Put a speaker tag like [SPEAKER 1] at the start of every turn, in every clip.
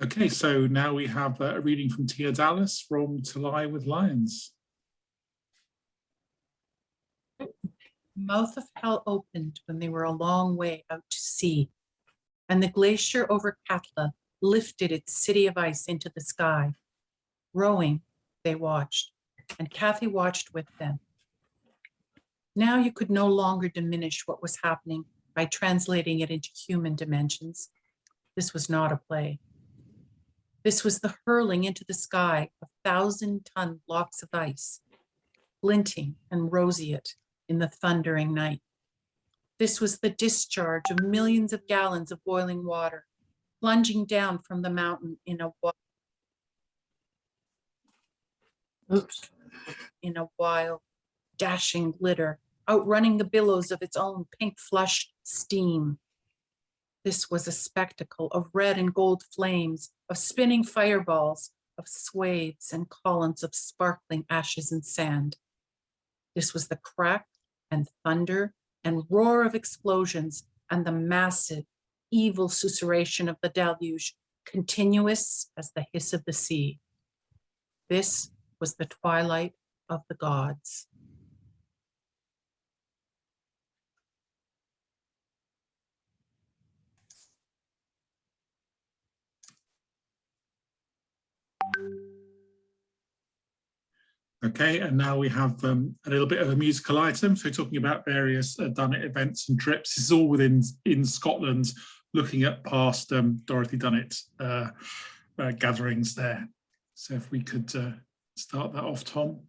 [SPEAKER 1] Okay, so now we have a reading from Tia Dallas from To Lie with Lions.
[SPEAKER 2] The mouth of hell opened when they were a long way out to sea, and the glacier over Katla lifted its city of ice into the sky. Rowing, they watched, and Kathy watched with them. Now you could no longer diminish what was happening by translating it into human dimensions. This was not a play. This was the hurling into the sky of 1,000-ton blocks of ice, glinting and roseate in the thundering night. This was the discharge of millions of gallons of boiling water, plunging down from the mountain in a wild, dashing glitter, outrunning the billows of its own pink-flushed steam. This was a spectacle of red and gold flames, of spinning fireballs, of swathes and columns of sparkling ashes and sand. This was the crack and thunder and roar of explosions and the massive, evil susurration of the deluge, continuous as the hiss of the sea. This was the twilight of the gods.
[SPEAKER 1] Okay, and now we have a little bit of a musical item. So talking about various Dunnett events and trips. This is all in Scotland, looking at past Dorothy Dunnett gatherings there. So if we could start that off, Tom.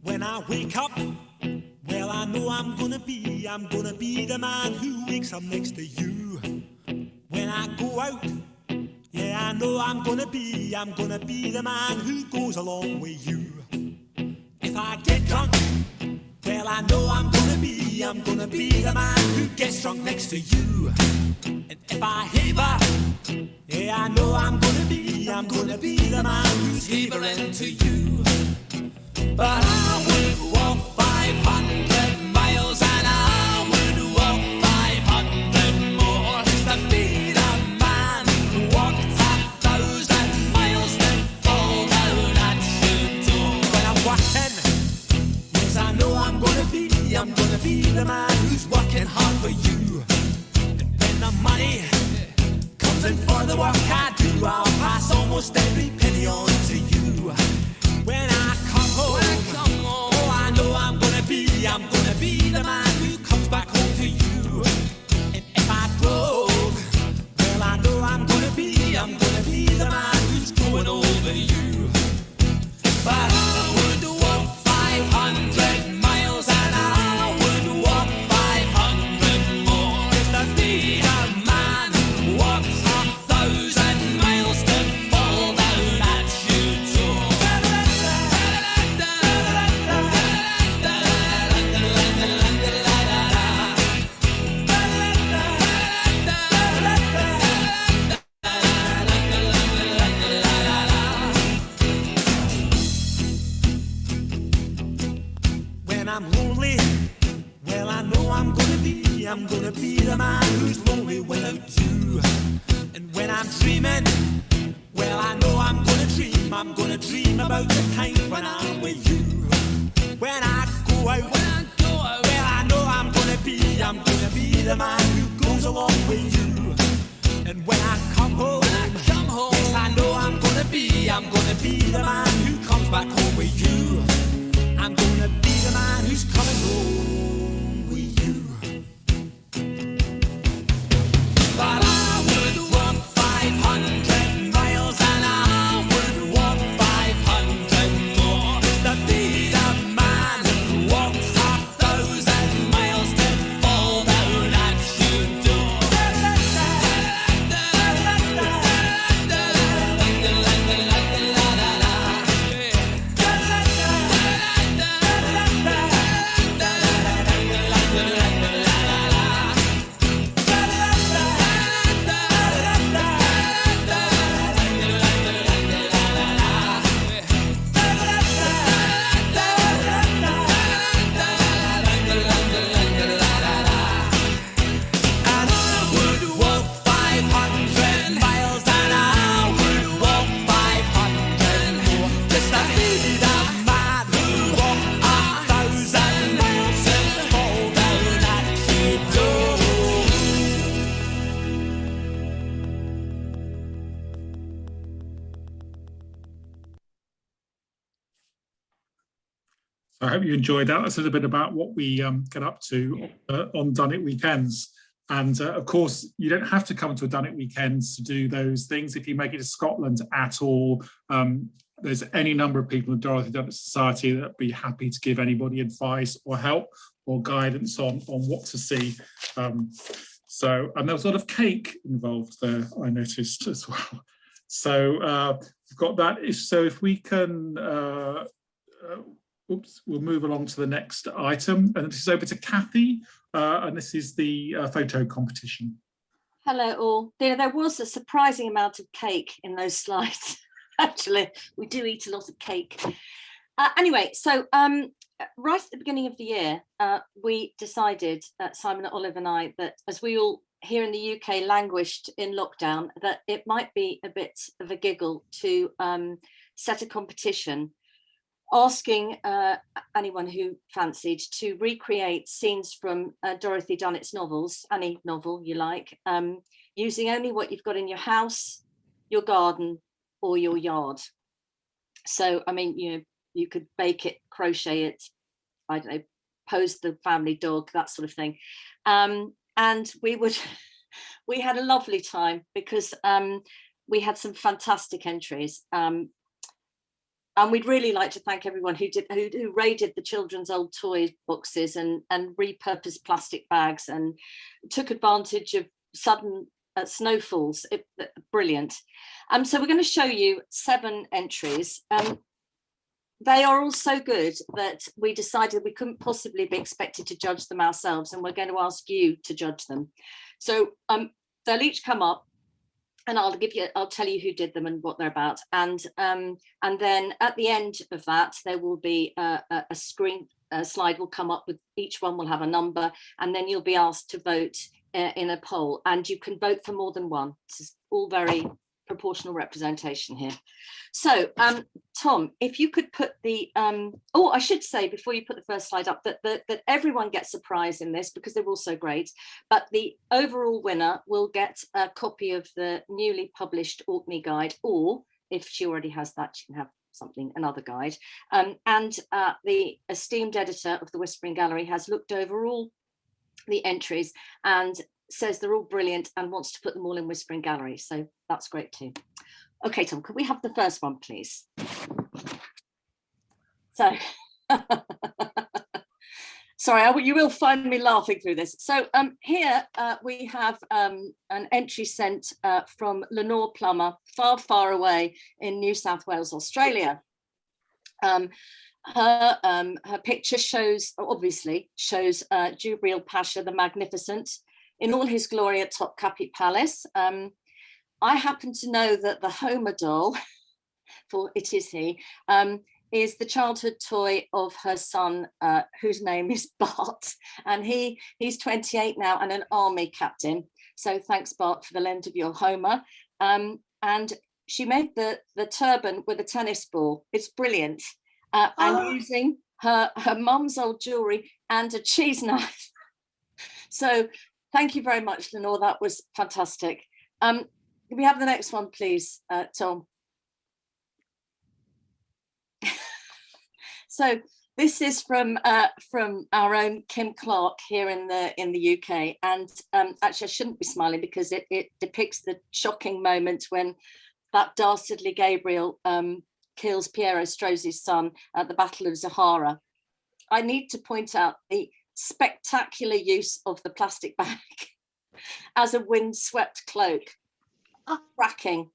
[SPEAKER 3] When I wake up, well, I know I'm gonna be the man who wakes up next to you. When I go out, yeah, I know I'm gonna be the man who goes along with you. If I get drunk, well, I know I'm gonna be the man who gets drunk next to you. And if I haver, yeah, I know I'm gonna be the man who's havering to you. But I would walk 500 miles and I would walk 500 more to be the man who walked 1,000 miles to fall down at your door. When I'm working, yes, I know I'm gonna be the man who's working hard for you. And when the money comes in for the work I do, I'll pass almost every penny on to you. When I come home, oh, I know I'm gonna be the man who comes back home to you. And if I broke, well, I know I'm gonna be the man who's going over you. But I would walk 500 miles and I would walk 500 more just to be the man who walks 1,000 miles to fall down at your door. When I'm lonely, well, I know I'm gonna be the man who's lonely without you. And when I'm dreaming, well, I know I'm gonna dream about the time when I'm with you. When I go out, well, I know I'm gonna be the man who goes along with you. And when I come home, yes, I know I'm gonna be the man who comes back home with you. I'm gonna be the man who's coming home with you. But I would walk 500 miles and I would walk 500 more to be the man who walks 1,000 miles to fall down at your door.
[SPEAKER 1] I hope you enjoyed that. That's a little bit about what we get up to on Dunnett Weekends. And of course, you don't have to come to a Dunnett Weekends to do those things. If you make it to Scotland at all, there's any number of people in the Dorothy Dunnett Society that would be happy to give anybody advice or help or guidance on what to see. And there was a lot of cake involved there, I noticed as well. So we've got that. So if we can, we'll move along to the next item. And this is over to Kathy, and this is the photo competition.
[SPEAKER 4] Hello all. There was a surprising amount of cake in those slides. Actually, we do eat a lot of cake. Anyway, so right at the beginning of the year, we decided, Simon, Olive and I, that as we all here in the UK languished in lockdown, that it might be a bit of a giggle to set a competition asking anyone who fancied to recreate scenes from Dorothy Dunnett's novels, any novel you like, using only what you've got in your house, your garden, or your yard. So, I mean, you could bake it, crochet it, I don't know, pose the family dog, that sort of thing. And we had a lovely time because we had some fantastic entries. And we'd really like to thank everyone who raided the children's old toy boxes and repurposed plastic bags and took advantage of sudden snowfalls. Brilliant. So we're going to show you 7 entries. They are all so good that we decided we couldn't possibly be expected to judge them ourselves, and we're going to ask you to judge them. So they'll each come up, and I'll tell you who did them and what they're about. And then at the end of that, there will be a slide will come up with each one will have a number, and then you'll be asked to vote in a poll, and you can vote for more than one. This is all very proportional representation here. So Tom, if you could put the I should say before you put the first slide up that everyone gets a prize in this because they're all so great, but the overall winner will get a copy of the newly published Orkney guide, or if she already has that, she can have another guide. And the esteemed editor of the Whispering Gallery has looked over all the entries and says they're all brilliant and wants to put them all in Whispering Gallery, so that's great too. Okay, Tom, could we have the first one, please? So, sorry, you will find me laughing through this. So here we have an entry sent from Lenore Plummer, far, far away in New South Wales, Australia. Her picture obviously shows Jubril Pasha the Magnificent in all his glory at Topkapi Palace. I happen to know that the Homer doll, for it is he, is the childhood toy of her son, whose name is Bart, and he's 28 now and an army captain. So thanks, Bart, for the lend of your Homer. And she made the turban with a tennis ball. It's brilliant. And using her mum's old jewelry and a cheese knife. So thank you very much, Lenore. That was fantastic. Can we have the next one, please, Tom? So this is from our own Kim Clark here in the UK, and actually I shouldn't be smiling because it depicts the shocking moment when that dastardly Gabriel kills Piero Strozzi's son at the Battle of Zahara. I need to point out the spectacular use of the plastic bag as a windswept cloak. Cracking.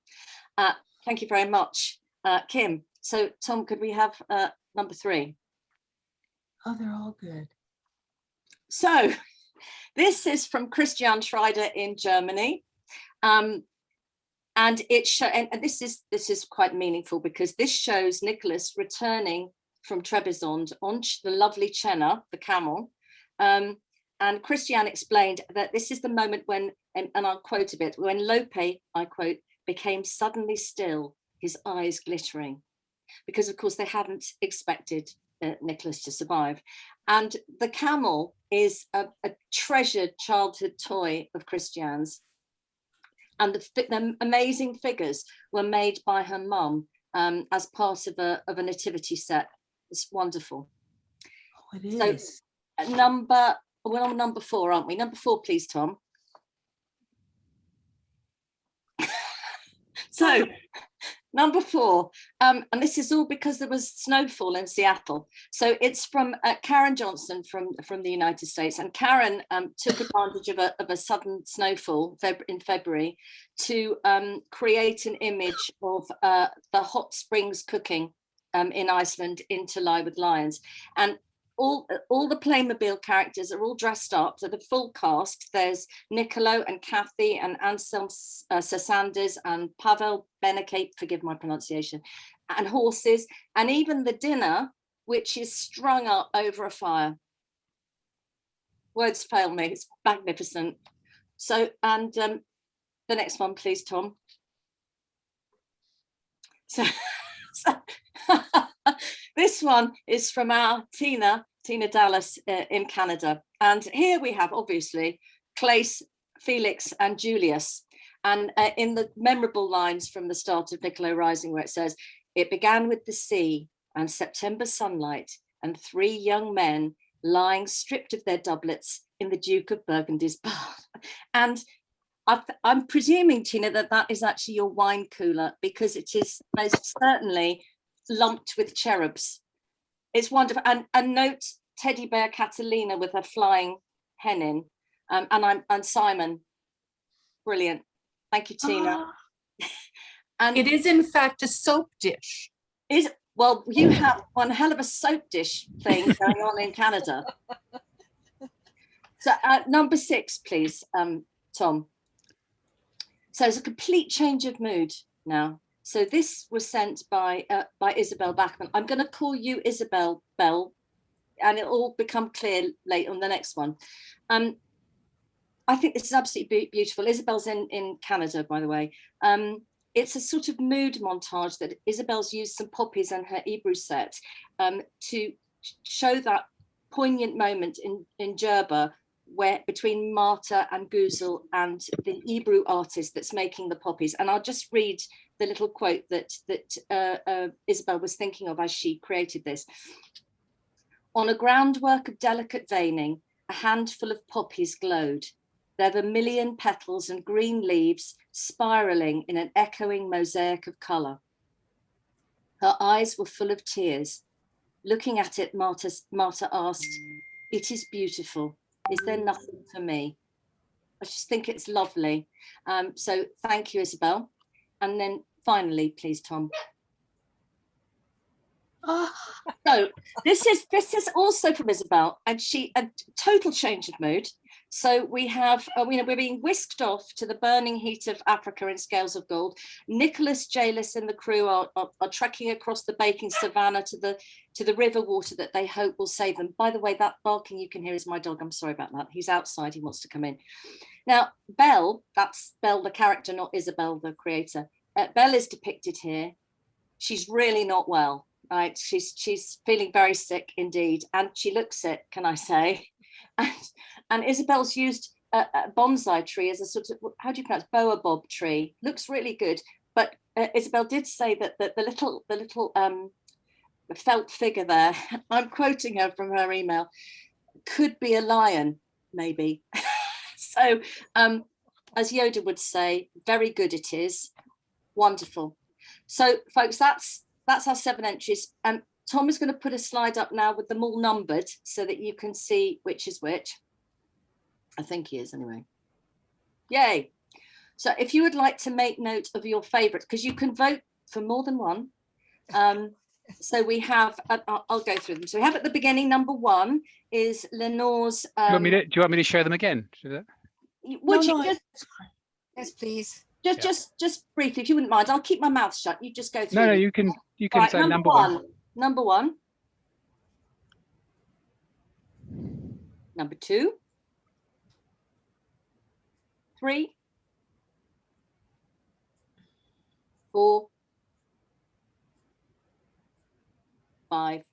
[SPEAKER 4] Thank you very much, Kim. So Tom, could we have number 3?
[SPEAKER 2] Oh, they're all good.
[SPEAKER 4] So this is from Christian Schreider in Germany. And this is quite meaningful because this shows Nicholas returning from Trebizond on the lovely Chenna, the camel. And Christian explained that this is the moment when, and I'll quote a bit, when Lope, I quote, became suddenly still, his eyes glittering, because of course they hadn't expected Nicholas to survive. And the camel is a treasured childhood toy of Christian's. And the amazing figures were made by her mum as part of a nativity set. It's wonderful.
[SPEAKER 2] it
[SPEAKER 4] So,
[SPEAKER 2] is.
[SPEAKER 4] we're on number 4, aren't we? Number 4, please, Tom. So, number 4, and this is all because there was snowfall in Seattle. So it's from Karen Johnson from the United States, and Karen took advantage of a sudden snowfall in February to create an image of the hot springs cooking in Iceland into Lie with Lions, and all the Playmobil characters are all dressed up. So the full cast, there's Nicolo and Kathy and Anselm Sasanders and Pavel Benekate, forgive my pronunciation, and horses, and even the dinner, which is strung up over a fire. Words fail me, it's magnificent. So, and the next one, please, Tom. So this one is from our Tina Dallas in Canada. And here we have, obviously, Clace, Felix and Julius. And in the memorable lines from the start of Niccolo Rising, where it says, "It began with the sea and September sunlight and 3 young men lying stripped of their doublets in the Duke of Burgundy's bath." And I'm presuming, Tina, that is actually your wine cooler, because it is most certainly lumped with cherubs. It's wonderful. And note teddy bear Catalina with her flying hen in, and Simon. Brilliant. Thank you, Tina. And
[SPEAKER 2] It is in fact a soap dish.
[SPEAKER 4] Well, you have one hell of a soap dish thing going on in Canada. So number 6, please, Tom. So it's a complete change of mood now. So this was sent by Isabel Bachman. I'm going to call you Isabel Bell, and it'll all become clear later on the next one. I think this is absolutely beautiful. Isabel's in Canada, by the way. It's a sort of mood montage that Isabel's used some poppies and her Hebrew set to show that poignant moment in Djerba, where between Marta and Guzel and the Hebrew artist that's making the poppies. And I'll just read the little quote that Isabel was thinking of as she created this. "On a groundwork of delicate veining, a handful of poppies glowed, their vermilion petals and green leaves spiraling in an echoing mosaic of colour. Her eyes were full of tears. Looking at it, Marta asked, 'It is beautiful. Is there nothing for me?' I just think it's lovely. So thank you, Isabel. And then finally, please, Tom. So this is also from Isabel, and a total change of mood. So we have, we're being whisked off to the burning heat of Africa in scales of gold. Nicholas, Jalis and the crew are trekking across the baking savannah to the river water that they hope will save them. By the way, that barking you can hear is my dog. I'm sorry about that. He's outside. He wants to come in. Now, Belle, that's Belle the character, not Isabel the creator. Belle is depicted here. She's really not well, right? She's feeling very sick indeed, and she looks sick, can I say? And Isabel's used a bonsai tree as a sort of, how do you pronounce, baobab tree. Looks really good. But Isabel did say that the little felt figure there, I'm quoting her from her email, could be a lion, maybe. So as Yoda would say, very good it is. Wonderful. So folks, that's our 7 entries. Tom is going to put a slide up now with them all numbered so that you can see which is which. I think he is anyway. Yay. So if you would like to make note of your favorite, because you can vote for more than one. So we have, I'll go through them. So we have at the beginning, number 1 is Lenore's.
[SPEAKER 5] Do you want me to show them again?
[SPEAKER 4] Would you just,
[SPEAKER 6] yes, please.
[SPEAKER 4] Just briefly, if you wouldn't mind, I'll keep my mouth shut. You just go through.
[SPEAKER 5] No, you can
[SPEAKER 4] right,
[SPEAKER 5] say number one.
[SPEAKER 4] Number 1. Number 2. 3. 4. 5.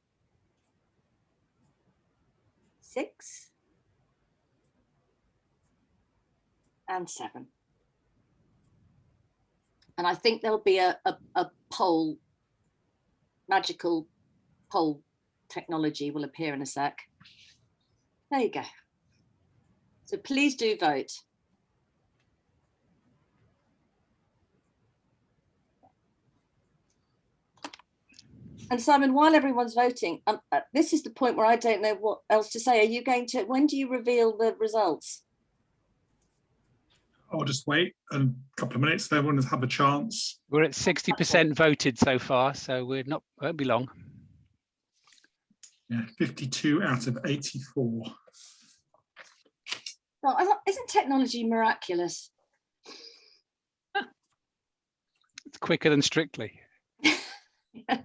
[SPEAKER 4] 6. And 7. And I think there'll be a poll, magical poll technology will appear in a sec. There you go. So please do vote. And Simon, while everyone's voting, this is the point where I don't know what else to say. Are you going to, when do you reveal the results?
[SPEAKER 1] I'll just wait a couple of minutes. Then everyone will have a chance.
[SPEAKER 5] We're at 60% voted so far, so we're not, won't be long.
[SPEAKER 1] Yeah, 52 out of 84.
[SPEAKER 4] Well, isn't technology miraculous?
[SPEAKER 5] It's quicker than Strictly.
[SPEAKER 1] Come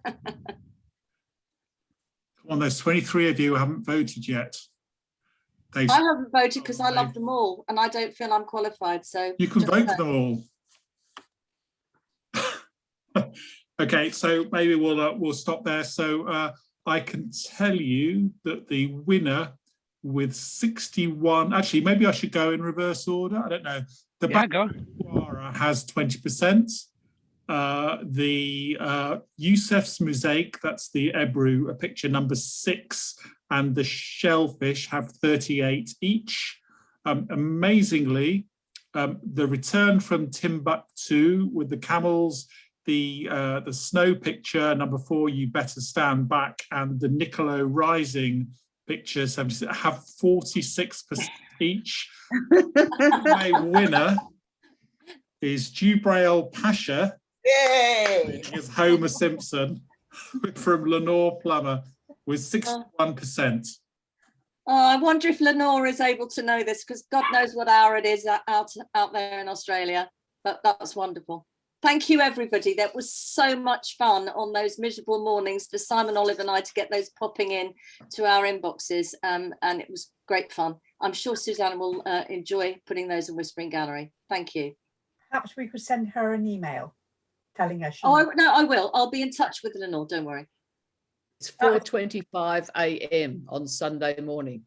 [SPEAKER 1] on, there's 23 of you who haven't voted yet.
[SPEAKER 4] I haven't voted because I love them all and I don't feel I'm qualified. So
[SPEAKER 1] you can vote for them all. Okay, so maybe we'll stop there. So I can tell you that the winner with 61, actually, maybe I should go in reverse order. I don't know. The Bakwara has 20%. The Youssef's Mosaic, that's the Ebru, picture number 6, and the Shellfish have 38 each. Amazingly, the Return from Timbuktu with the camels, the snow picture, number 4, You Better Stand Back, and the Niccolo Rising picture, 76, have 46% each. My winner is Jubrail Pasha.
[SPEAKER 7] Yay!
[SPEAKER 1] Is Homer Simpson from Lenore Plummer with 61%.
[SPEAKER 4] I wonder if Lenore is able to know this because God knows what hour it is out there in Australia. But that's wonderful. Thank you, everybody. That was so much fun on those miserable mornings for Simon, Olive and I to get those popping in to our inboxes. And it was great fun. I'm sure Susanna will enjoy putting those in Whispering Gallery. Thank you.
[SPEAKER 7] Perhaps we could send her an email telling her.
[SPEAKER 4] No, I will. I'll be in touch with Lenore. Don't worry.
[SPEAKER 8] It's 4:25 a.m. on Sunday morning.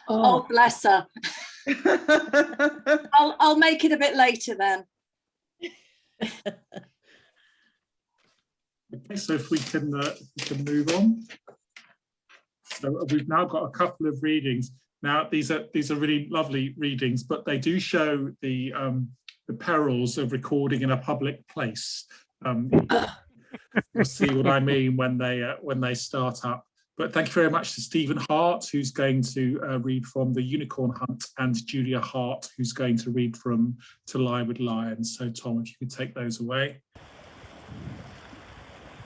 [SPEAKER 4] Oh bless her. I'll make it a bit later then.
[SPEAKER 1] Okay, so if we can move on. So we've now got a couple of readings. Now these are really lovely readings, but they do show the perils of recording in a public place. You'll see what I mean when they start up. But thank you very much to Stephen Hart, who's going to read from The Unicorn Hunt, and Julia Hart, who's going to read from To Lie with Lions. So Tom, if you could take those away.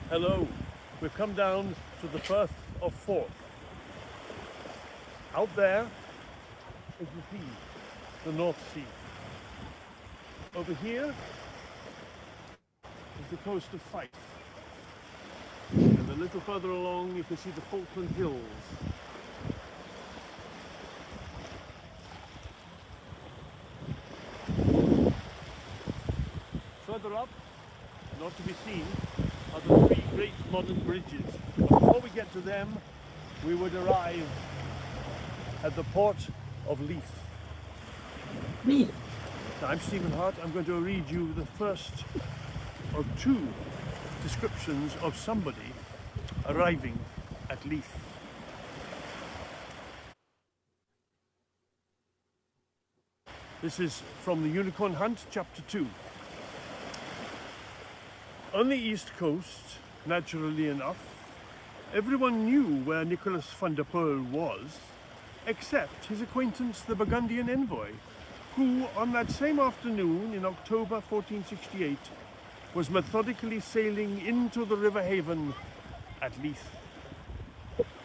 [SPEAKER 9] Hello, we've come down to the Firth of Forth. Out there, as you see, the North Sea. Over here is the coast of Fife. And a little further along, you can see the Falkland Hills. Further up, not to be seen, are the 3 great modern bridges. But before we get to them, we would arrive at the port of Leith. Now, I'm Stephen Hart. I'm going to read you the first of 2 descriptions of somebody arriving at Leith. This is from The Unicorn Hunt, Chapter 2. On the east coast, naturally enough, everyone knew where Nicholas van der Poel was, except his acquaintance, the Burgundian envoy, who, on that same afternoon in October 1468, was methodically sailing into the river haven at Leith,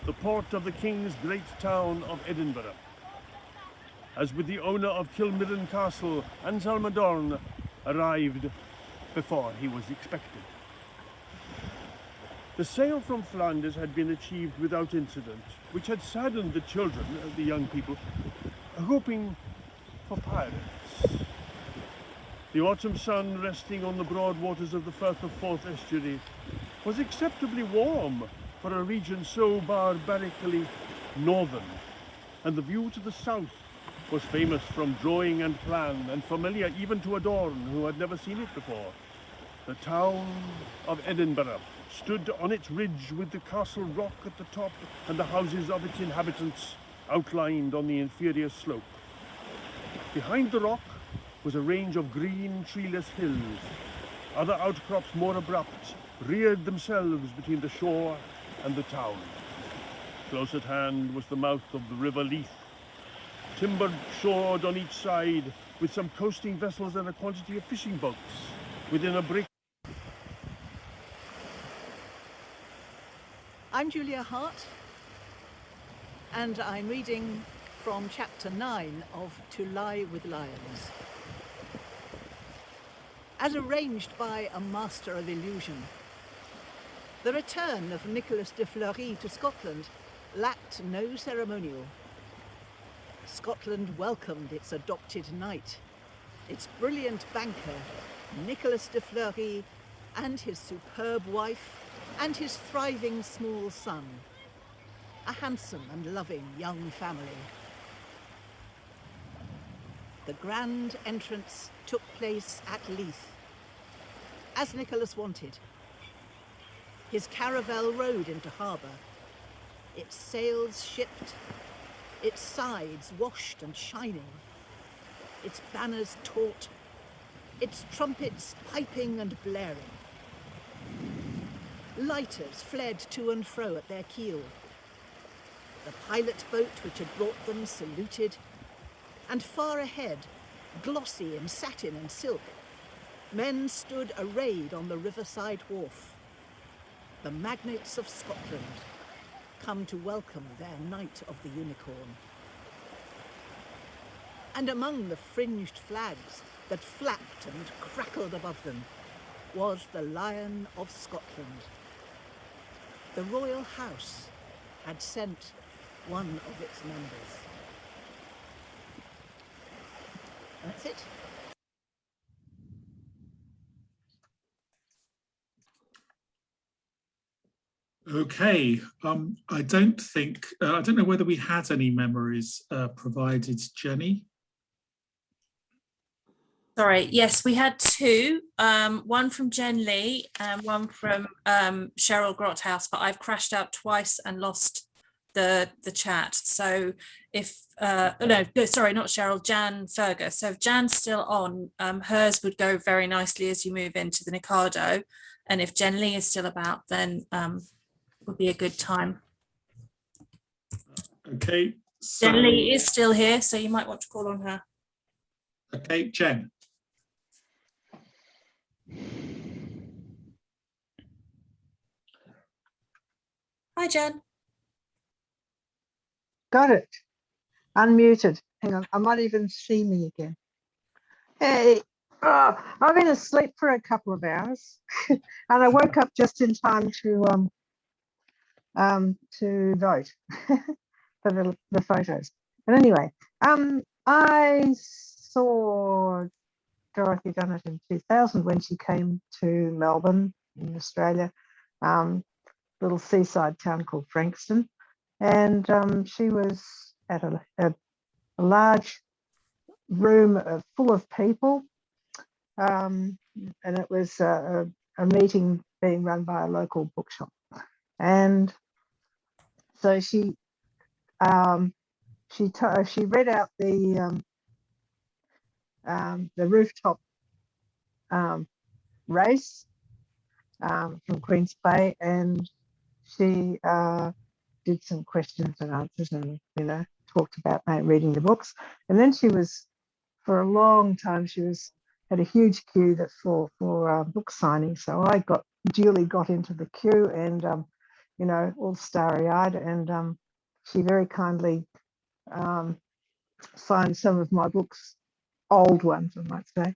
[SPEAKER 9] the port of the king's great town of Edinburgh. As with the owner of Kilmirran Castle, Anselmadorn arrived before he was expected. The sail from Flanders had been achieved without incident, which had saddened the children, the young people, hoping for pirates. The autumn sun resting on the broad waters of the Firth of Forth estuary was acceptably warm for a region so barbarically northern, and the view to the south was famous from drawing and plan, and familiar even to Adorn, who had never seen it before. The town of Edinburgh stood on its ridge with the castle rock at the top and the houses of its inhabitants outlined on the inferior slope. Behind the rock was a range of green, treeless hills. Other outcrops, more abrupt, reared themselves between the shore and the town. Close at hand was the mouth of the River Leith, timbered shored on each side with some coasting vessels and a quantity of fishing boats within a break.
[SPEAKER 10] I'm Julia Hart, and I'm reading from chapter 9 of To Lie with Lions. As arranged by a master of illusion, the return of Nicholas de Fleury to Scotland lacked no ceremonial. Scotland welcomed its adopted knight, its brilliant banker, Nicholas de Fleury, and his superb wife, and his thriving small son. A handsome and loving young family. The grand entrance took place at Leith, as Nicholas wanted. His caravel rode into harbour, its sails shipped, its sides washed and shining, its banners taut, its trumpets piping and blaring. Lighters fled to and fro at their keel. The pilot boat which had brought them saluted, and far ahead, glossy in satin and silk, men stood arrayed on the riverside wharf. The magnates of Scotland, come to welcome their Knight of the Unicorn. And among the fringed flags that flapped and crackled above them was the Lion of Scotland. The royal house had sent one of its members. That's it.
[SPEAKER 1] Okay, I don't think, I don't know whether we had any memories provided, Jenny.
[SPEAKER 11] Sorry, yes, we had two, one from Jen Lee and one from Cheryl Grothouse, but I've crashed out twice and lost the chat. So if, no, sorry, not Cheryl, Jan Fergus. So if Jan's still on, hers would go very nicely as you move into the Nikado. And if Jen Lee is still about, then would be a good time.
[SPEAKER 1] Okay. So,
[SPEAKER 11] Jen Lee is still here, so you might want to call on her.
[SPEAKER 1] Okay, Jen.
[SPEAKER 11] Hi, Jen.
[SPEAKER 6] Got it. Unmuted. Hang on, I might even see me again. Hey, I've been asleep for a couple of hours, and I woke up just in time to vote for the photos. But anyway, I saw Dorothy Dunnett in 2000 when she came to Melbourne in Australia, little seaside town called Frankston, and she was at a large room full of people, and it was a meeting being run by a local bookshop, and so she read out the rooftop race from Queen's Bay, and she did some questions and answers, and talked about reading the books. And then she was, for a long time, had a huge queue for book signing. So I duly got into the queue, and all starry-eyed, and she very kindly signed some of my books, old ones, I might say.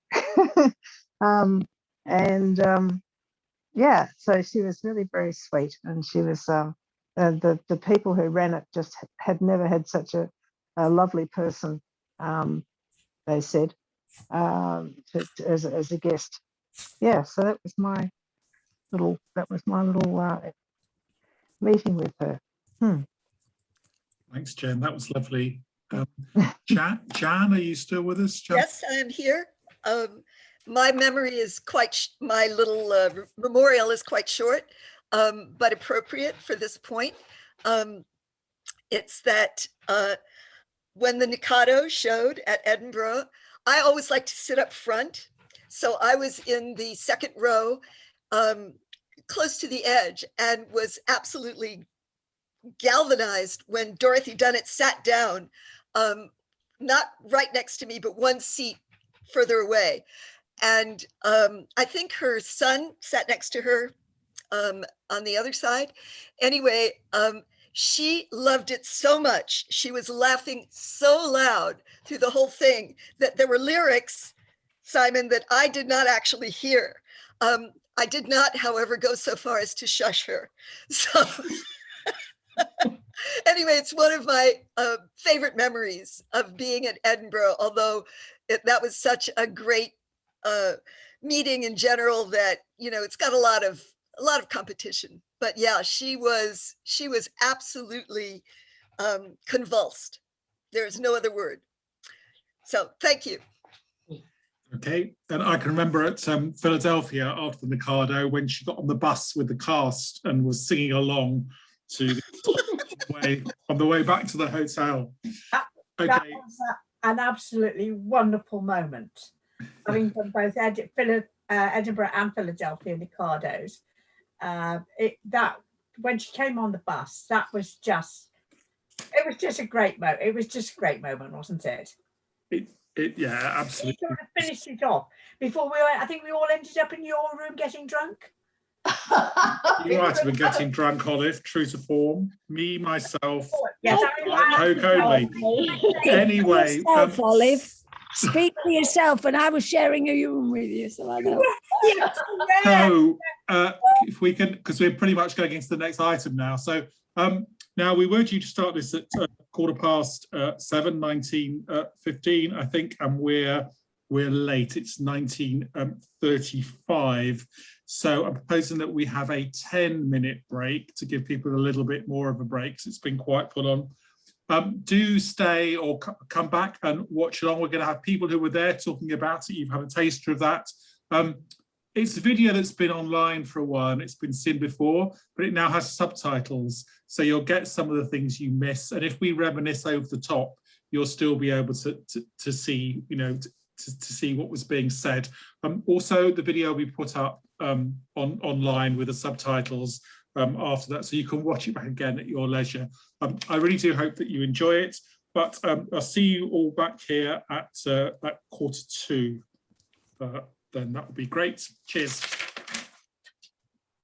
[SPEAKER 6] Yeah, so she was really very sweet, and she was the people who ran it just had never had such a lovely person, they said, as a guest. Yeah, so that was my little meeting with her.
[SPEAKER 1] Thanks, Jen. That was lovely. Jan, are you still with us? Jan?
[SPEAKER 12] Yes, I am here. My memory is my little memorial is quite short, but appropriate for this point. It's that when the Mikado showed at Edinburgh, I always like to sit up front. So I was in the second row, close to the edge, and was absolutely galvanized when Dorothy Dunnett sat down, not right next to me, but one seat further away. And I think her son sat next to her on the other side. Anyway, she loved it so much. She was laughing so loud through the whole thing that there were lyrics, Simon, that I did not actually hear. I did not, however, go so far as to shush her. So anyway, it's one of my favorite memories of being at Edinburgh, although that was such a great meeting in general that, you know, it's got a lot of competition. But yeah, she was absolutely convulsed. There's no other word. So thank you.
[SPEAKER 1] Okay, and I can remember at Philadelphia after the Mikado when she got on the bus with the cast and was singing along to on the way back to the hotel.
[SPEAKER 7] That was an absolutely wonderful moment. Having done both Edinburgh and Philadelphia Mikados, that when she came on the bus, it was just a great moment. It was just a great moment, wasn't it?
[SPEAKER 1] Yeah, absolutely.
[SPEAKER 7] Sort of finished it off before I think we all ended up in your room getting drunk.
[SPEAKER 1] You might have been getting drunk, Olive, true to form. Me, myself,
[SPEAKER 7] yes,
[SPEAKER 1] Coke only. Anyway,
[SPEAKER 13] Olive. Speak for yourself, and I was sharing a room with you, so I know.
[SPEAKER 1] So, if we can, because we're pretty much going into the next item now. So, now we were due to start this at 7:15, 19:15, I think, and we're late. It's 19:35. So I'm proposing that we have a 10-minute break to give people a little bit more of a break, because it's been quite full on. Do stay or come back and watch along. We're going to have people who were there talking about it. You've had a taster of that. It's a video that's been online for a while and it's been seen before, but it now has subtitles. So you'll get some of the things you miss. And if we reminisce over the top, you'll still be able to see, you know, to see what was being said. Also, the video will be put up online with the subtitles after that, so you can watch it back again at your leisure. I really do hope that you enjoy it, but I'll see you all back here at 2:45. Then that would be great. Cheers.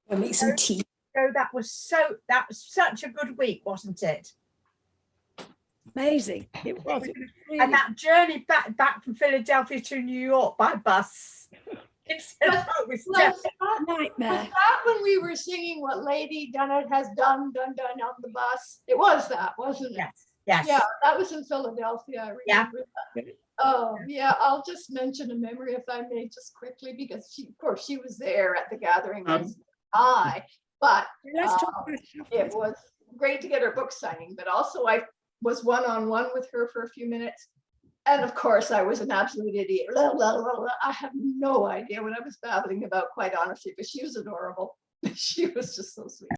[SPEAKER 13] We'll make some tea.
[SPEAKER 7] So that was such a good week, wasn't it?
[SPEAKER 13] Amazing. It was. Really.
[SPEAKER 7] And that journey back from Philadelphia to New York by bus. It was just
[SPEAKER 13] a nightmare.
[SPEAKER 14] That when we were singing what Lady Dunnett has done on the bus. It was that, wasn't it?
[SPEAKER 7] Yes. Yes.
[SPEAKER 14] Yeah, that was in Philadelphia. I remember that. Oh, yeah, I'll just mention a memory if I may, just quickly, because of course she was there at the gathering. But it was great to get her book signing, but also I was one-on-one with her for a few minutes. And of course, I was an absolute idiot. I have no idea what I was babbling about, quite honestly, but she was adorable. She was just so sweet.